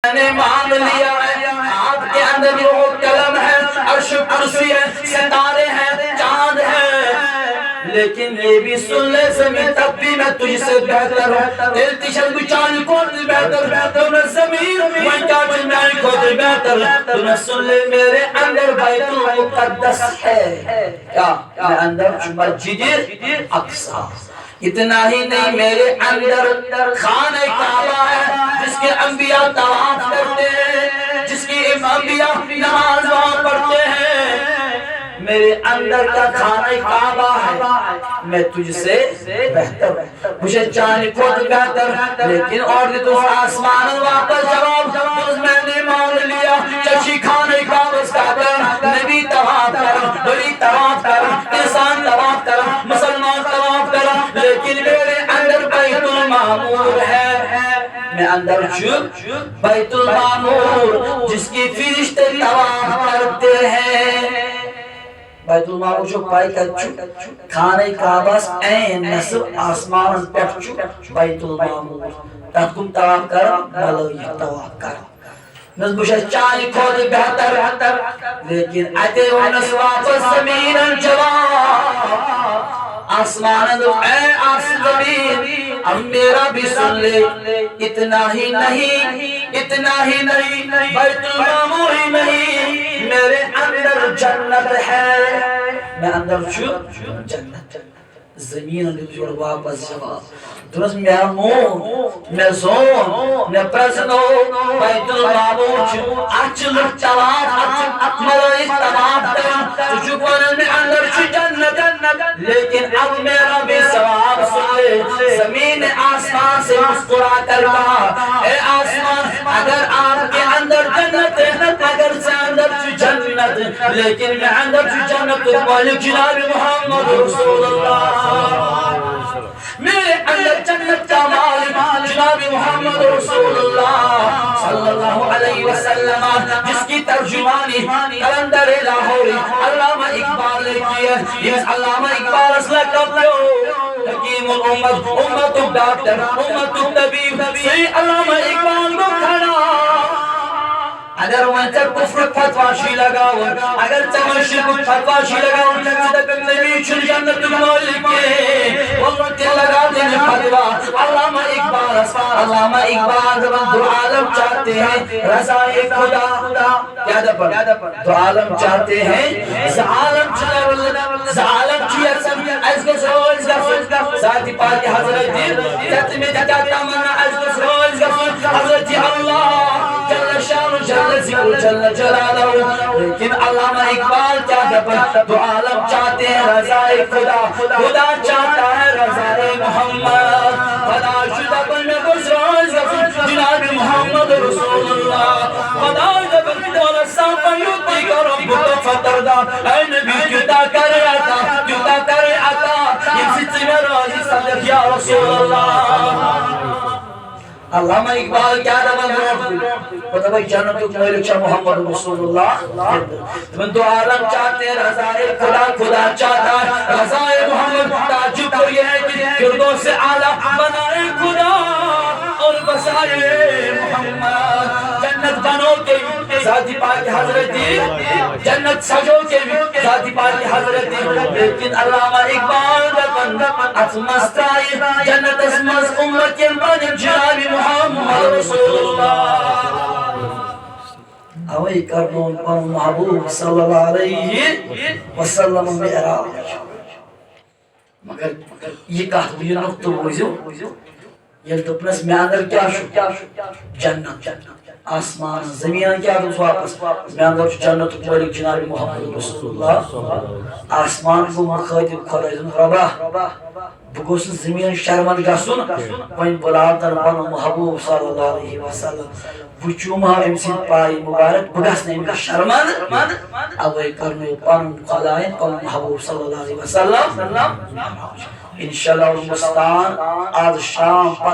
میں نے مان لیا ہے آپ کے اندر بھی وہ قلم ہے، عرش کرسی ہے، ستارے ہیں، چاند ہے، لیکن یہ بھی سن لے زمین تب بھی میں تجھ سے بہتر ہوں، التشن کو چاند کو بہتر، تو میں زمین میں کاج میں کو بہتر، تو میں سن لے میرے اندر بیت المقدس ہے، کیا میں اندر مسجد اقصی، اتنا ہی نہیں میرے اندر خانہ کعبہ ہے جس کے انبیاء طواف کرتے ہیں، جس کی انبیاء نماز وہاں پڑھتے ہیں، میرے اندر کا خانہ کعبہ ہے، میں تجھ سے بہتر ہوں، مجھے چاند خود بہتر، لیکن اور تو آسمان واپس جواب میں نے مان لیا، چچی خانہ کعبہ کا نبی طواف کر، بڑی طواف کر، انسان طواف کر، مسلمان طواف کر، لیکن میرے اندر بیت المعمور ہے، میں اندر بیت المعمور جس کی فرشتے طواف کرتے ہیں، بیت المعمور جو پائی کچھو خانہ کعبہ این نصب آسمان پچھو بیت المعمور تکم طواف کر ملوی طواف کر نزبوشہ چاہی خود بہتر، لیکن اتے ونس واپس زمین جواب آسمان دو اے زمین اب میرا بھی سن لے، اتنا ہی نہیں بیت المعمور ہی نہیں، میرے اندر جنت ہے، میں اندر جنت، زمین نے جوڑ واپس جواب درست میں مون میں زون میں پرزنو بیت المعمور چھو اچھل چلاف ملائک تمام کرن تجھوان میں اندر چھو جنت، لیکن اب میرا بھی ثواب سن لے، زمین آسمان سے مسکرا کر کہا اے آسمان اگر آپ کے اندر جنت ہے، اگر سے اندر چھو جنت، لیکن میں اندر چھو جنت مالک جناب محمد رسول اللہ، میرے اندر جنت کا مالک جناب محمد رسول اللہ صلی اللہ علیہ وسلم، جس کی ترجمانی قلندر لاہوری علامہ اقبال نے کی ہے، یہ علامہ اقبال اصلہ کب لو حکیم الامت، امت ڈاکٹر، امت طبیب، سی علامہ اقبال کو کھڑا، اگر وانچہ کفر فتواشی لگاو، اگر چمشی کو فتواشی لگاو، صدق نبی چھل جنت مالک کے وقت لگا دینے فتوا، علامہ اقبال زبان دو عالم چاہتے ہیں رضا خدا، کیا دپر دو عالم چاہتے ہیں زعالم چیئرسن از گز ذاتی پاک حضرت جت میں جتا تمنا از گز حضرت اللہ جل شان جل ذکر جل جلالہ، لیکن علامہ اقبال کیا دپر دو عالم چاہتے ہیں رضا خدا، خدا چاہتا ہے رضا محمد، خدا شدہ بن گزراز جناب محمد رسول اللہ، خدا جب دولت سانپا یوتی کا رب کو فتردہ، اے نبی جتا کرے عطا، یہ سچی میں راضی صدق یا رسول اللہ، علامہ اقبال کیا دماغ پتہ بھائی جنت مالک شاہ محمد رسول اللہ، من دو عالم چاہتے ہیں رضا خدا، خدا چاہتا ہے رضا محمد، تعجب تو یہ ہے کہ فردوس سے اعلیٰ بنائے خدا اور بسائے محمد، جنت بنو کے ذاتی پاک حضرتی، جنت سجو کے ذاتی پاک حضرتی، لیکن علامہ اقبال دپن اتمستائی جنت اسمز امت بن جناب محمد رسول اللہ، اوئی کرنون پن محبوب صلی اللہ علیہ وسلم معراج، مگر یہ کہت یہ نقطہ بوزیو یہ دپنس میں اندر کیا شو جنت، آسمان زمین کیا دوس واپس میں اندر جنت مالک جناب محمد رسول اللہ، آسمان کو مخاطب خدایزن ربا بگوس زمین شرمن گسن وین بلادن پن محبوب صلی اللہ علیہ وسلم، بچوم ہا امسین پائی مبارک بگس نے امکا شرمن اوے کرنے پن خدایین پن محبوب صلی اللہ علیہ وسلم، انشاءاللہ المستان آج شام